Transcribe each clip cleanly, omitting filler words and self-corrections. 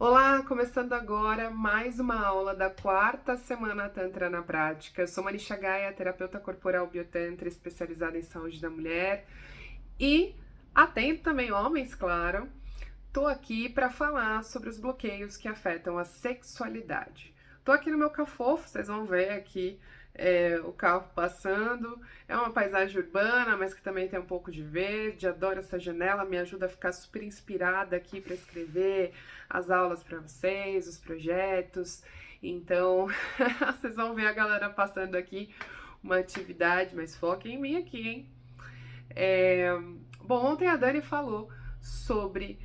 Olá, começando agora mais uma aula da quarta semana Tantra na Prática. Eu sou Manisha Gaia, terapeuta corporal biotantra especializada em saúde da mulher e atendo também homens, claro. Tô aqui para falar sobre os bloqueios que afetam a sexualidade. Tô aqui no meu cafofo, vocês vão ver aqui o carro passando. É uma paisagem urbana, mas que também tem um pouco de verde. Adoro essa janela, me ajuda a ficar super inspirada aqui para escrever as aulas para vocês, os projetos. Então, vocês vão ver a galera passando aqui uma atividade, mas foquem em mim aqui, hein? Bom, ontem a Dani falou sobre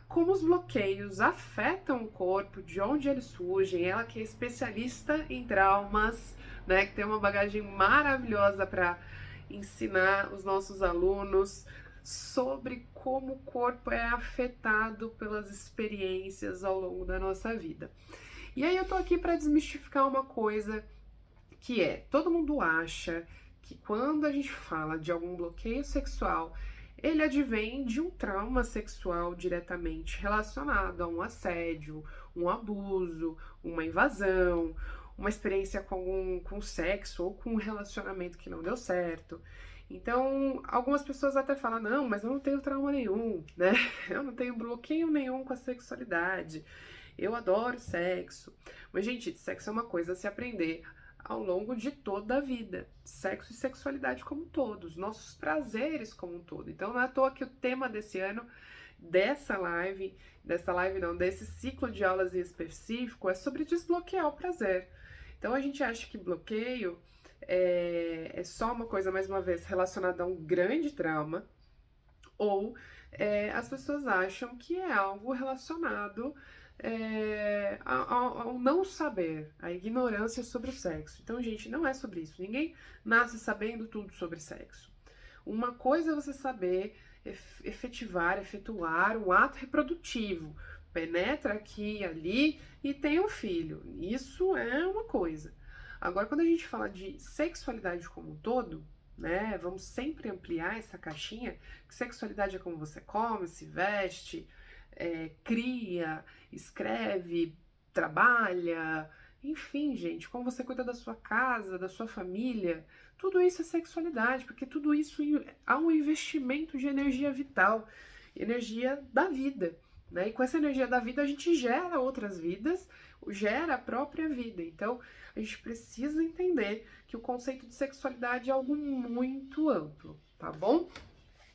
como os bloqueios afetam o corpo, de onde eles surgem. Ela que é especialista em traumas, né, que tem uma bagagem maravilhosa para ensinar os nossos alunos sobre como o corpo é afetado pelas experiências ao longo da nossa vida. E aí eu tô aqui para desmistificar uma coisa que é, todo mundo acha que quando a gente fala de algum bloqueio sexual, ele advém de um trauma sexual diretamente relacionado a um assédio, um abuso, uma invasão, uma experiência com sexo ou com um relacionamento que não deu certo. Então, algumas pessoas até falam, não, mas eu não tenho trauma nenhum, né? Eu não tenho bloqueio nenhum com a sexualidade. Eu adoro sexo. Mas, gente, sexo é uma coisa a se aprender ao longo de toda a vida. Sexo e sexualidade como um todo, os nossos prazeres como um todo. Então não é à toa que o tema desse ano, dessa live não, desse ciclo de aulas em específico, é sobre desbloquear o prazer. Então a gente acha que bloqueio é só uma coisa, mais uma vez, relacionada a um grande trauma, ou as pessoas acham que é algo relacionado ao não saber, à ignorância sobre o sexo. Então, gente, não é sobre isso. Ninguém nasce sabendo tudo sobre sexo. Uma coisa é você saber efetuar o ato reprodutivo. Penetra aqui e ali e tem um filho. Isso é uma coisa. Agora, quando a gente fala de sexualidade como um todo, né, vamos sempre ampliar essa caixinha, que sexualidade é como você come, se veste, cria, escreve, trabalha, enfim, gente, como você cuida da sua casa, da sua família, tudo isso é sexualidade, porque tudo isso há um investimento de energia vital, energia da vida, né? E com essa energia da vida a gente gera outras vidas, gera a própria vida. Então, a gente precisa entender que o conceito de sexualidade é algo muito amplo, tá bom?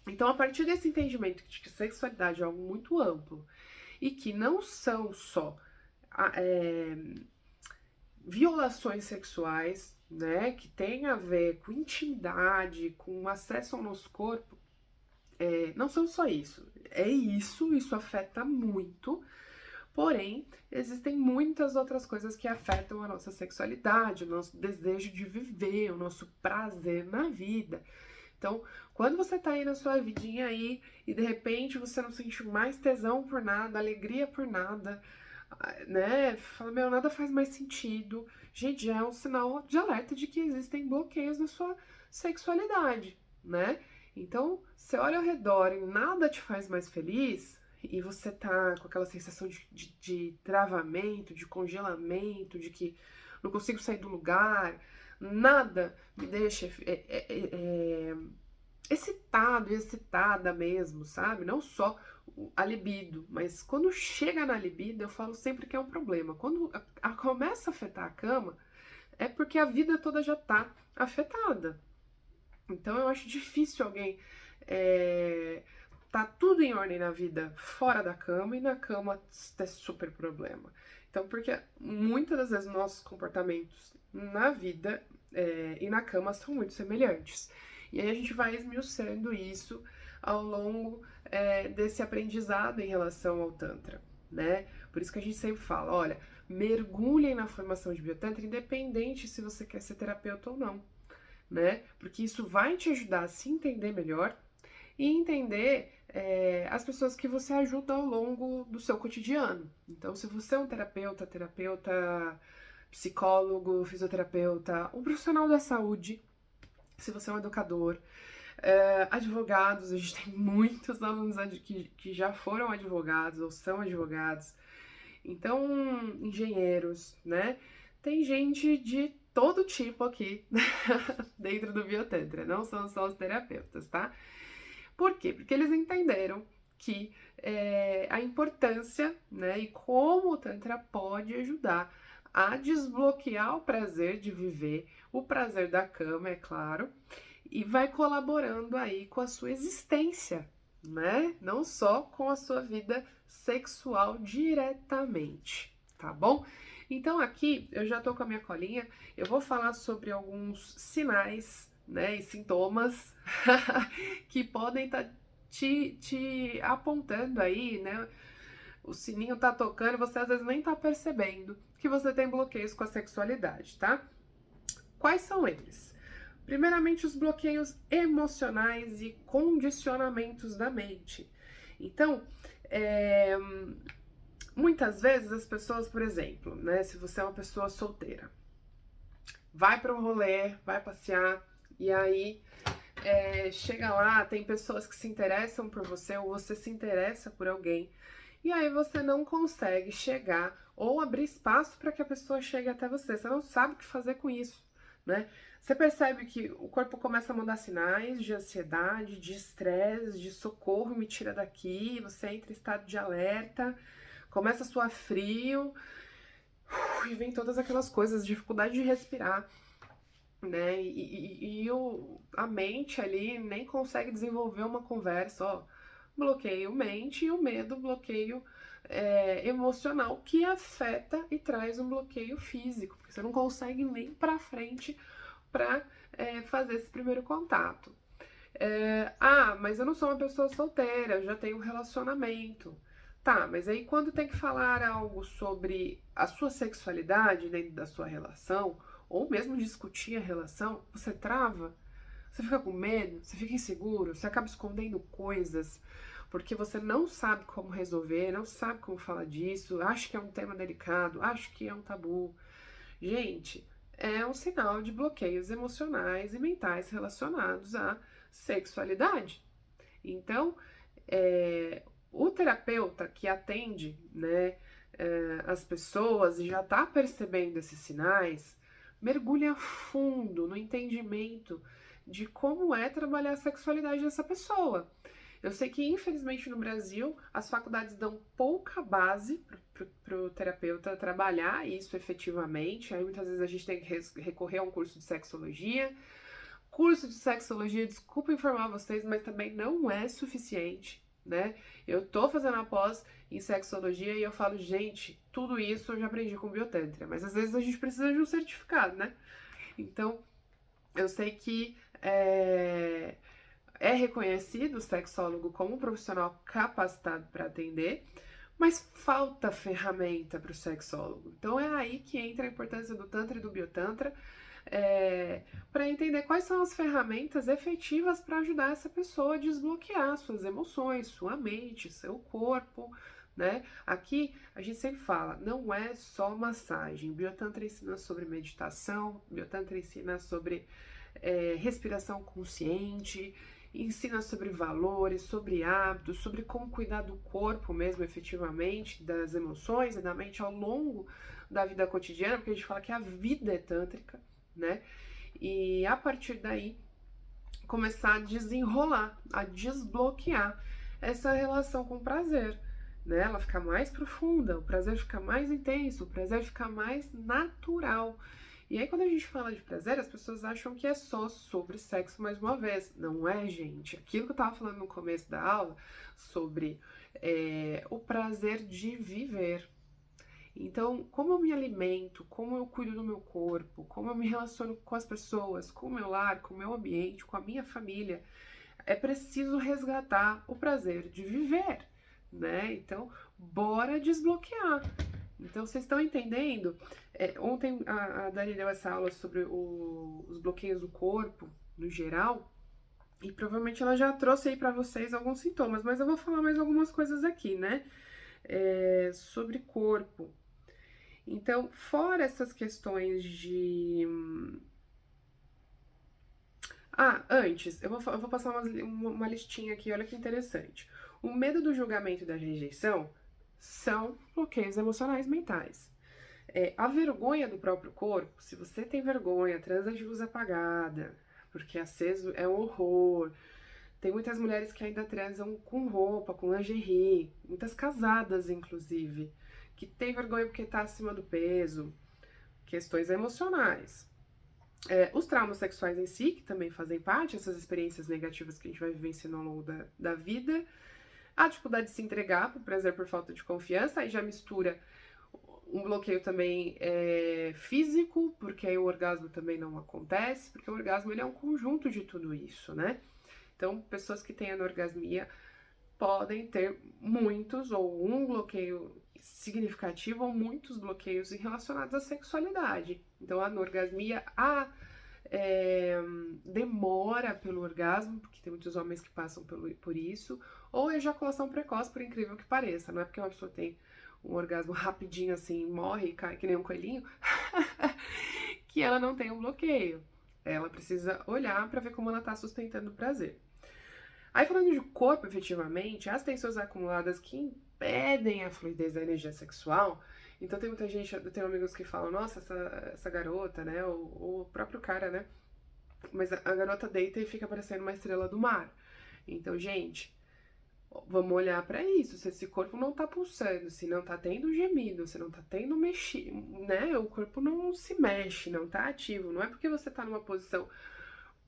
Então, a partir desse entendimento de que sexualidade é algo muito amplo e que não são só violações sexuais, né, que tem a ver com intimidade, com acesso ao nosso corpo, não são só isso. Isso afeta muito. Porém, existem muitas outras coisas que afetam a nossa sexualidade, o nosso desejo de viver, o nosso prazer na vida. Então, quando você tá aí na sua vidinha aí e de repente você não sente mais tesão por nada, alegria por nada, né? Fala, meu, nada faz mais sentido. Gente, já é um sinal de alerta de que existem bloqueios na sua sexualidade, né? Então, você olha ao redor e nada te faz mais feliz, e você tá com aquela sensação de travamento, de congelamento, de que não consigo sair do lugar, nada me deixa excitado e excitada mesmo, sabe? Não só a libido, mas quando chega na libido, eu falo sempre que é um problema. Quando começa a afetar a cama, é porque a vida toda já tá afetada. Então eu acho difícil alguém tá tudo em ordem na vida fora da cama e na cama ter super problema. Então, porque muitas das vezes nossos comportamentos na vida e na cama são muito semelhantes. E aí a gente vai esmiuçando isso ao longo desse aprendizado em relação ao Tantra, né? Por isso que a gente sempre fala, olha, mergulhem na formação de Biotantra, independente se você quer ser terapeuta ou não, né? Porque isso vai te ajudar a se entender melhor e entender as pessoas que você ajuda ao longo do seu cotidiano. Então, se você é um terapeuta, psicólogo, fisioterapeuta, um profissional da saúde, se você é um educador, Advogados, a gente tem muitos alunos que já foram advogados ou são advogados. Então, engenheiros, né? Tem gente de todo tipo aqui dentro do Biotantra, não são só os terapeutas, tá? Por quê? Porque eles entenderam que a importância, né, e como o Tantra pode ajudar a desbloquear o prazer de viver, o prazer da cama, é claro, e vai colaborando aí com a sua existência, né? Não só com a sua vida sexual diretamente, tá bom? Então aqui eu já tô com a minha colinha, eu vou falar sobre alguns sinais, né, e sintomas que podem estar te apontando aí, né? O sininho tá tocando, você às vezes nem tá percebendo que você tem bloqueios com a sexualidade, tá? Quais são eles? Primeiramente, os bloqueios emocionais e condicionamentos da mente. Então, muitas vezes as pessoas, por exemplo, né, se você é uma pessoa solteira, vai para um rolê, vai passear, e aí chega lá, tem pessoas que se interessam por você, ou você se interessa por alguém, e aí você não consegue chegar ou abrir espaço para que a pessoa chegue até você. Você não sabe o que fazer com isso, né? Você percebe que o corpo começa a mandar sinais de ansiedade, de estresse, de socorro, me tira daqui, você entra em estado de alerta, começa a suar frio, e vem todas aquelas coisas, dificuldade de respirar, né? A mente ali nem consegue desenvolver uma conversa, ó. Bloqueio mente e o medo, bloqueio emocional, que afeta e traz um bloqueio físico, porque você não consegue nem ir pra frente para fazer esse primeiro contato. Mas eu não sou uma pessoa solteira, eu já tenho um relacionamento. Tá, mas aí quando tem que falar algo sobre a sua sexualidade dentro da sua relação, ou mesmo discutir a relação, você trava, você fica com medo, você fica inseguro, você acaba escondendo coisas, porque você não sabe como resolver, não sabe como falar disso, acha que é um tema delicado, acha que é um tabu. Gente, é um sinal de bloqueios emocionais e mentais relacionados à sexualidade. Então, o terapeuta que atende, né, as pessoas e já está percebendo esses sinais, mergulha fundo no entendimento de como é trabalhar a sexualidade dessa pessoa. Eu sei que, infelizmente, no Brasil, as faculdades dão pouca base para o terapeuta trabalhar isso efetivamente. Aí, muitas vezes, a gente tem que recorrer a um curso de sexologia. Curso de sexologia, desculpa informar vocês, mas também não é suficiente, né? Eu tô fazendo a pós em sexologia e eu falo, gente, tudo isso eu já aprendi com biotantra, mas às vezes a gente precisa de um certificado, né? Então, eu sei que é reconhecido o sexólogo como um profissional capacitado para atender, mas falta ferramenta para o sexólogo. Então é aí que entra a importância do Tantra e do Biotantra, para entender quais são as ferramentas efetivas para ajudar essa pessoa a desbloquear suas emoções, sua mente, seu corpo, né? Aqui a gente sempre fala, não é só massagem. Biotantra ensina sobre meditação, Biotantra ensina sobre respiração consciente, ensina sobre valores, sobre hábitos, sobre como cuidar do corpo mesmo efetivamente, das emoções e da mente ao longo da vida cotidiana, porque a gente fala que a vida é tântrica, né? E a partir daí começar a desenrolar, a desbloquear essa relação com o prazer, né? Ela fica mais profunda, o prazer fica mais intenso, o prazer fica mais natural. E aí, quando a gente fala de prazer, as pessoas acham que é só sobre sexo mais uma vez. Não é, gente. Aquilo que eu tava falando no começo da aula sobre o prazer de viver. Então, como eu me alimento, como eu cuido do meu corpo, como eu me relaciono com as pessoas, com o meu lar, com o meu ambiente, com a minha família, é preciso resgatar o prazer de viver, né? Então, bora desbloquear. Então, vocês estão entendendo? Ontem a Dani deu essa aula sobre os bloqueios do corpo, no geral, e provavelmente ela já trouxe aí para vocês alguns sintomas, mas eu vou falar mais algumas coisas aqui, né? Sobre corpo. Então, fora essas questões Antes, eu vou passar uma listinha aqui, olha que interessante. O medo do julgamento e da rejeição são bloqueios emocionais mentais. A vergonha do próprio corpo, se você tem vergonha, transa de luz apagada, porque aceso é um horror. Tem muitas mulheres que ainda transam com roupa, com lingerie, muitas casadas, inclusive, que tem vergonha porque tá acima do peso, questões emocionais. Os traumas sexuais em si, que também fazem parte, essas experiências negativas que a gente vai vivenciando ao longo da vida. A dificuldade de se entregar por prazer por falta de confiança, aí já mistura um bloqueio também físico, porque aí o orgasmo também não acontece, porque o orgasmo ele é um conjunto de tudo isso, né? Então, pessoas que têm anorgasmia podem ter muitos ou um bloqueio significativo ou muitos bloqueios relacionados à sexualidade. Então, a anorgasmia, demora pelo orgasmo, porque tem muitos homens que passam por isso, ou ejaculação precoce, por incrível que pareça. Não é porque uma pessoa tem um orgasmo rapidinho assim, morre e cai que nem um coelhinho, que ela não tem um bloqueio. Ela precisa olhar para ver como ela está sustentando o prazer. Aí, falando de corpo, efetivamente, as tensões acumuladas que impedem a fluidez da energia sexual. Então, tem muita gente, eu tenho amigos que falam, nossa, essa garota, né, ou o próprio cara, né, mas a garota deita e fica parecendo uma estrela do mar. Então, gente, vamos olhar pra isso. Se esse corpo não tá pulsando, se não tá tendo gemido, se não tá tendo mexido, né, o corpo não se mexe, não tá ativo. Não é porque você tá numa posição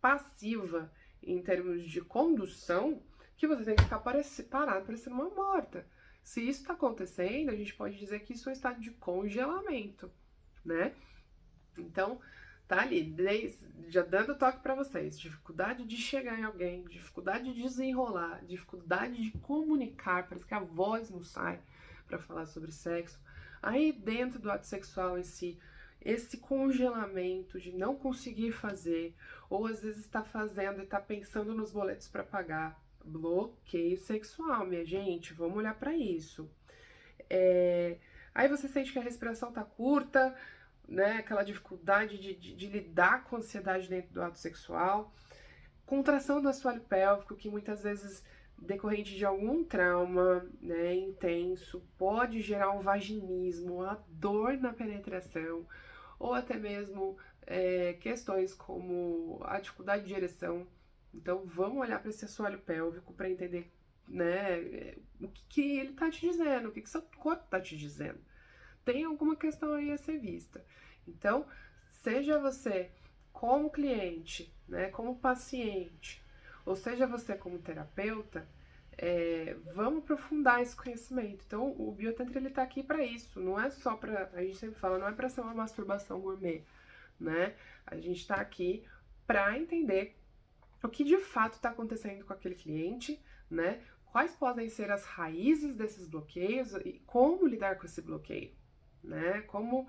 passiva em termos de condução que você tem que ficar parado parecendo uma morta. Se isso está acontecendo, a gente pode dizer que isso é um estado de congelamento, né? Então, tá ali, já dando toque para vocês, dificuldade de chegar em alguém, dificuldade de desenrolar, dificuldade de comunicar, parece que a voz não sai para falar sobre sexo. Aí, dentro do ato sexual em si, esse congelamento de não conseguir fazer, ou às vezes está fazendo e está pensando nos boletos para pagar. Bloqueio sexual, minha gente, vamos olhar para isso. Aí você sente que a respiração tá curta, né? Aquela dificuldade de lidar com a ansiedade dentro do ato sexual. Contração do assoalho pélvico, que muitas vezes decorrente de algum trauma, né, intenso, pode gerar um vaginismo, a dor na penetração, ou até mesmo questões como a dificuldade de ereção. Então, vamos olhar para esse assoalho pélvico para entender, né, o que ele está te dizendo, o que seu corpo está te dizendo. Tem alguma questão aí a ser vista. Então, seja você como cliente, né, como paciente, ou seja você como terapeuta, vamos aprofundar esse conhecimento. Então, o Biotantra ele tá aqui para isso, não é só para, a gente sempre fala, não é para ser uma masturbação gourmet, né? A gente tá aqui para entender o que de fato está acontecendo com aquele cliente, né? Quais podem ser as raízes desses bloqueios e como lidar com esse bloqueio, né? Como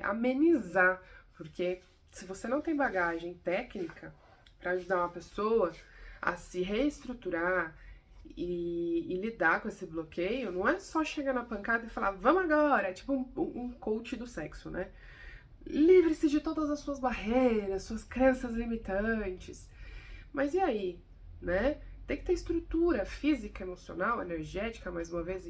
amenizar, porque se você não tem bagagem técnica para ajudar uma pessoa a se reestruturar e lidar com esse bloqueio, não é só chegar na pancada e falar, vamos agora, é tipo um coach do sexo, né? Livre-se de todas as suas barreiras, suas crenças limitantes. Mas e aí, né? Tem que ter estrutura física, emocional, energética, mais uma vez,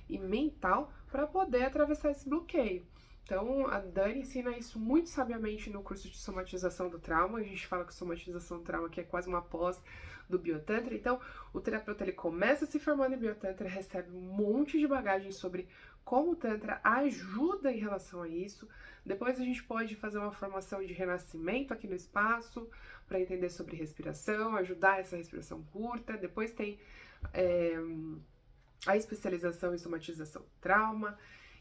e mental para poder atravessar esse bloqueio. Então, a Dani ensina isso muito sabiamente no curso de somatização do trauma. A gente fala que somatização do trauma que é quase uma pós do Biotantra. Então, o terapeuta ele começa se formando em Biotantra, recebe um monte de bagagem sobre como o Tantra ajuda em relação a isso. Depois a gente pode fazer uma formação de renascimento aqui no espaço para entender sobre respiração, ajudar essa respiração curta. Depois tem a especialização em somatização do trauma.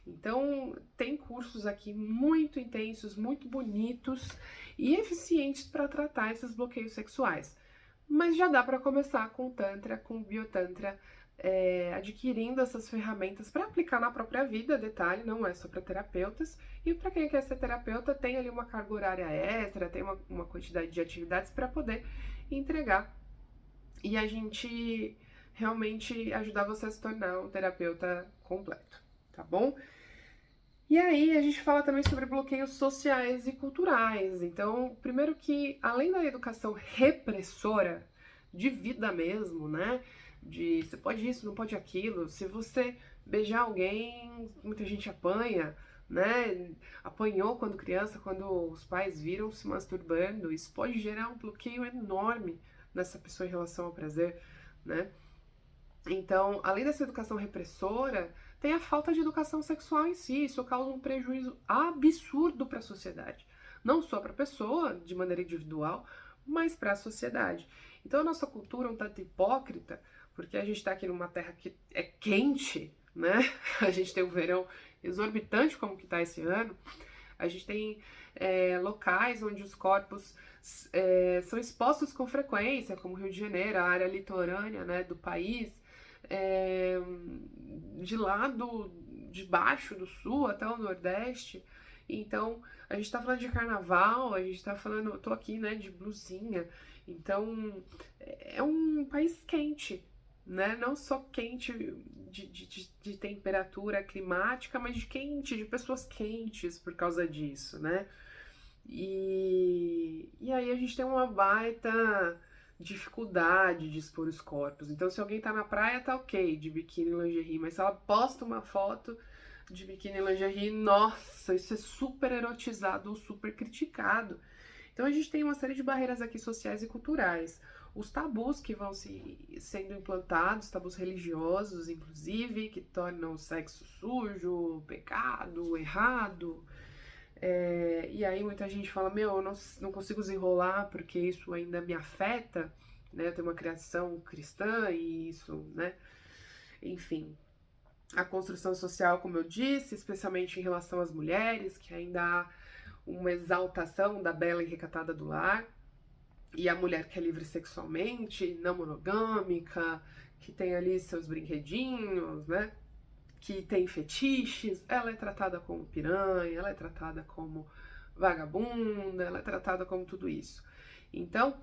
Então, tem cursos aqui muito intensos, muito bonitos e eficientes para tratar esses bloqueios sexuais. Mas já dá para começar com o Tantra, com o Biotantra, adquirindo essas ferramentas para aplicar na própria vida, detalhe, não é só para terapeutas. E para quem quer ser terapeuta, tem ali uma carga horária extra, tem uma quantidade de atividades para poder entregar. E a gente realmente ajudar você a se tornar um terapeuta completo, tá bom? E aí a gente fala também sobre bloqueios sociais e culturais. Então, primeiro que além da educação repressora de vida mesmo, né? De você pode isso, não pode aquilo. Se você beijar alguém, muita gente apanha, né? Apanhou quando criança, quando os pais viram se masturbando. Isso pode gerar um bloqueio enorme nessa pessoa em relação ao prazer, né? Então, além dessa educação repressora, tem a falta de educação sexual em si. Isso causa um prejuízo absurdo para a sociedade. Não só para a pessoa, de maneira individual, mas para a sociedade. Então, a nossa cultura é um tanto hipócrita, porque a gente está aqui numa terra que é quente, né? A gente tem um verão exorbitante como que está esse ano. A gente tem locais onde os corpos são expostos com frequência, como Rio de Janeiro, a área litorânea, né, do país, é, de lá de baixo do sul até o nordeste. Então, a gente tá falando de carnaval, a gente tá falando, eu tô aqui, né, de blusinha. Então, é um país quente, né? Não só quente de temperatura climática, mas de quente, de pessoas quentes por causa disso, né? E aí a gente tem uma baita dificuldade de expor os corpos. Então, se alguém tá na praia, tá ok, de biquíni e lingerie, mas se ela posta uma foto de biquíni e lingerie, nossa, isso é super erotizado ou super criticado. Então, a gente tem uma série de barreiras aqui sociais e culturais. Os tabus que vão sendo implantados, tabus religiosos, inclusive, que tornam o sexo sujo, pecado, errado. E aí muita gente fala, meu, eu não consigo desenrolar porque isso ainda me afeta, né? Eu tenho uma criação cristã e isso, né? Enfim, a construção social, como eu disse, especialmente em relação às mulheres, que ainda há uma exaltação da bela e recatada do lar, e a mulher que é livre sexualmente, não monogâmica, que tem ali seus brinquedinhos, né? Que tem fetiches, ela é tratada como piranha, ela é tratada como vagabunda, ela é tratada como tudo isso. Então,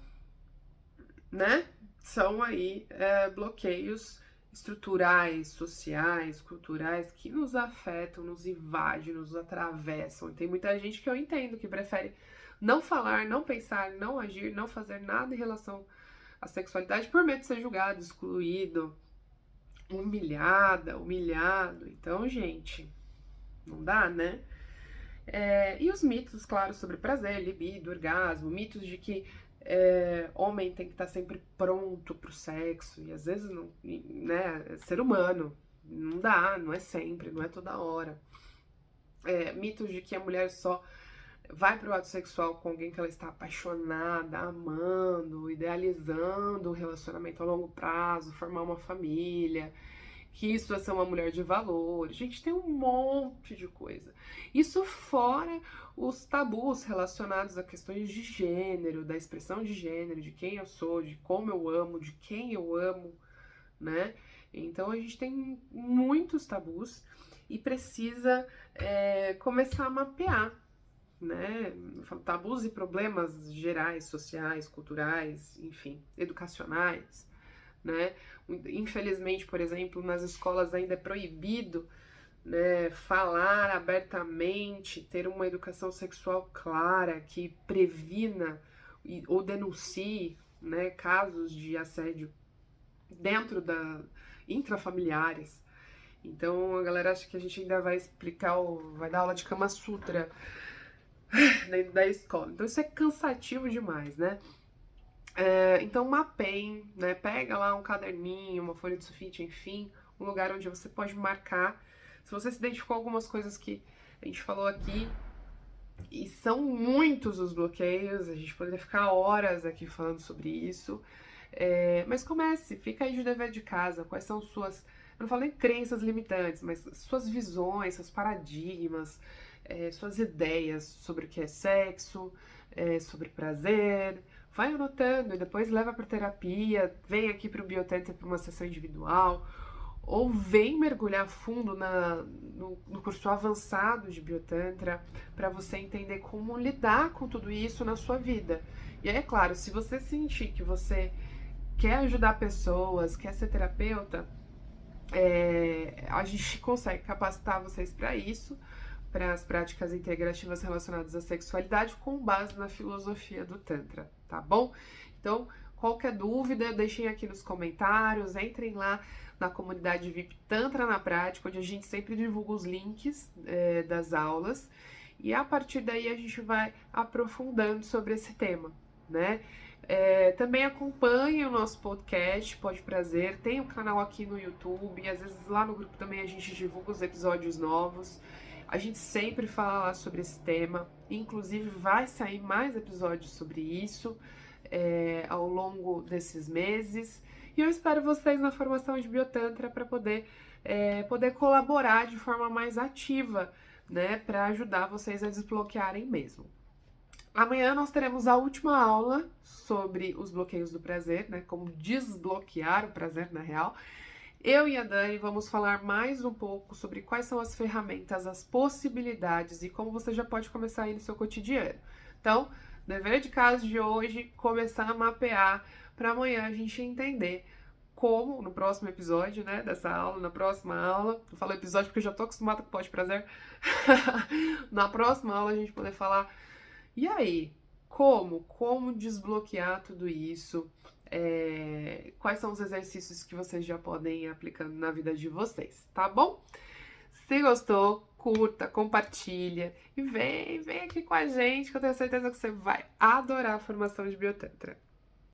né, são aí bloqueios estruturais, sociais, culturais que nos afetam, nos invadem, nos atravessam. E tem muita gente que eu entendo que prefere não falar, não pensar, não agir, não fazer nada em relação à sexualidade por medo de ser julgado, excluído, humilhado. Então, gente, não dá, né? E os mitos, claro, sobre prazer, libido, orgasmo, mitos de que homem tem que estar sempre pronto pro sexo, e às vezes não, né, é ser humano, não dá, não é sempre, não é toda hora. Mitos de que a mulher só vai pro ato sexual com alguém que ela está apaixonada, amando, idealizando um relacionamento a longo prazo, formar uma família, que isso é ser uma mulher de valor. Gente, tem um monte de coisa. Isso fora os tabus relacionados a questões de gênero, da expressão de gênero, de quem eu sou, de como eu amo, de quem eu amo, né? Então a gente tem muitos tabus e precisa começar a mapear, né? Tabus e problemas gerais, sociais, culturais, enfim, educacionais, né? Infelizmente, por exemplo, nas escolas ainda é proibido, né, falar abertamente, ter uma educação sexual clara que previna ou denuncie, né, casos de assédio dentro da intrafamiliares. Então a galera acha que a gente ainda vai explicar, vai dar aula de Kama Sutra dentro da escola. Então isso é cansativo demais, né? Então mapeiem, né? Pega lá um caderninho, uma folha de sulfite, enfim, um lugar onde você pode marcar. Se você se identificou com algumas coisas que a gente falou aqui, e são muitos os bloqueios, a gente poderia ficar horas aqui falando sobre isso, mas comece, fica aí de dever de casa, quais são suas, eu não falo nem crenças limitantes, mas suas visões, seus paradigmas, suas ideias sobre o que é sexo, sobre prazer. Vai anotando e depois leva para terapia, vem aqui para o Biotantra para uma sessão individual, ou vem mergulhar fundo no curso avançado de Biotantra para você entender como lidar com tudo isso na sua vida. E aí, é claro, se você sentir que você quer ajudar pessoas, quer ser terapeuta, a gente consegue capacitar vocês para isso, para as práticas integrativas relacionadas à sexualidade com base na filosofia do Tantra, tá bom? Então, qualquer dúvida, deixem aqui nos comentários, entrem lá na comunidade VIP Tantra na Prática, onde a gente sempre divulga os links das aulas, e a partir daí a gente vai aprofundando sobre esse tema, né? Também acompanhe o nosso podcast, Pode Prazer, tem um canal aqui no YouTube, e às vezes lá no grupo também a gente divulga os episódios novos. A gente sempre fala lá sobre esse tema, inclusive vai sair mais episódios sobre isso ao longo desses meses. E eu espero vocês na formação de Biotantra para poder colaborar de forma mais ativa, né, para ajudar vocês a desbloquearem mesmo. Amanhã nós teremos a última aula sobre os bloqueios do prazer, né, como desbloquear o prazer na real. Eu e a Dani vamos falar mais um pouco sobre quais são as ferramentas, as possibilidades e como você já pode começar aí no seu cotidiano. Então, dever de casa de hoje, começar a mapear para amanhã a gente entender como, no próximo episódio, né, dessa aula, na próxima aula, eu falo episódio porque eu já tô acostumada com Pode Prazer, na próxima aula a gente poder falar, e aí, como desbloquear tudo isso, quais são os exercícios que vocês já podem ir aplicando na vida de vocês, tá bom? Se gostou, curta, compartilha e vem aqui com a gente que eu tenho certeza que você vai adorar a formação de Biotantra.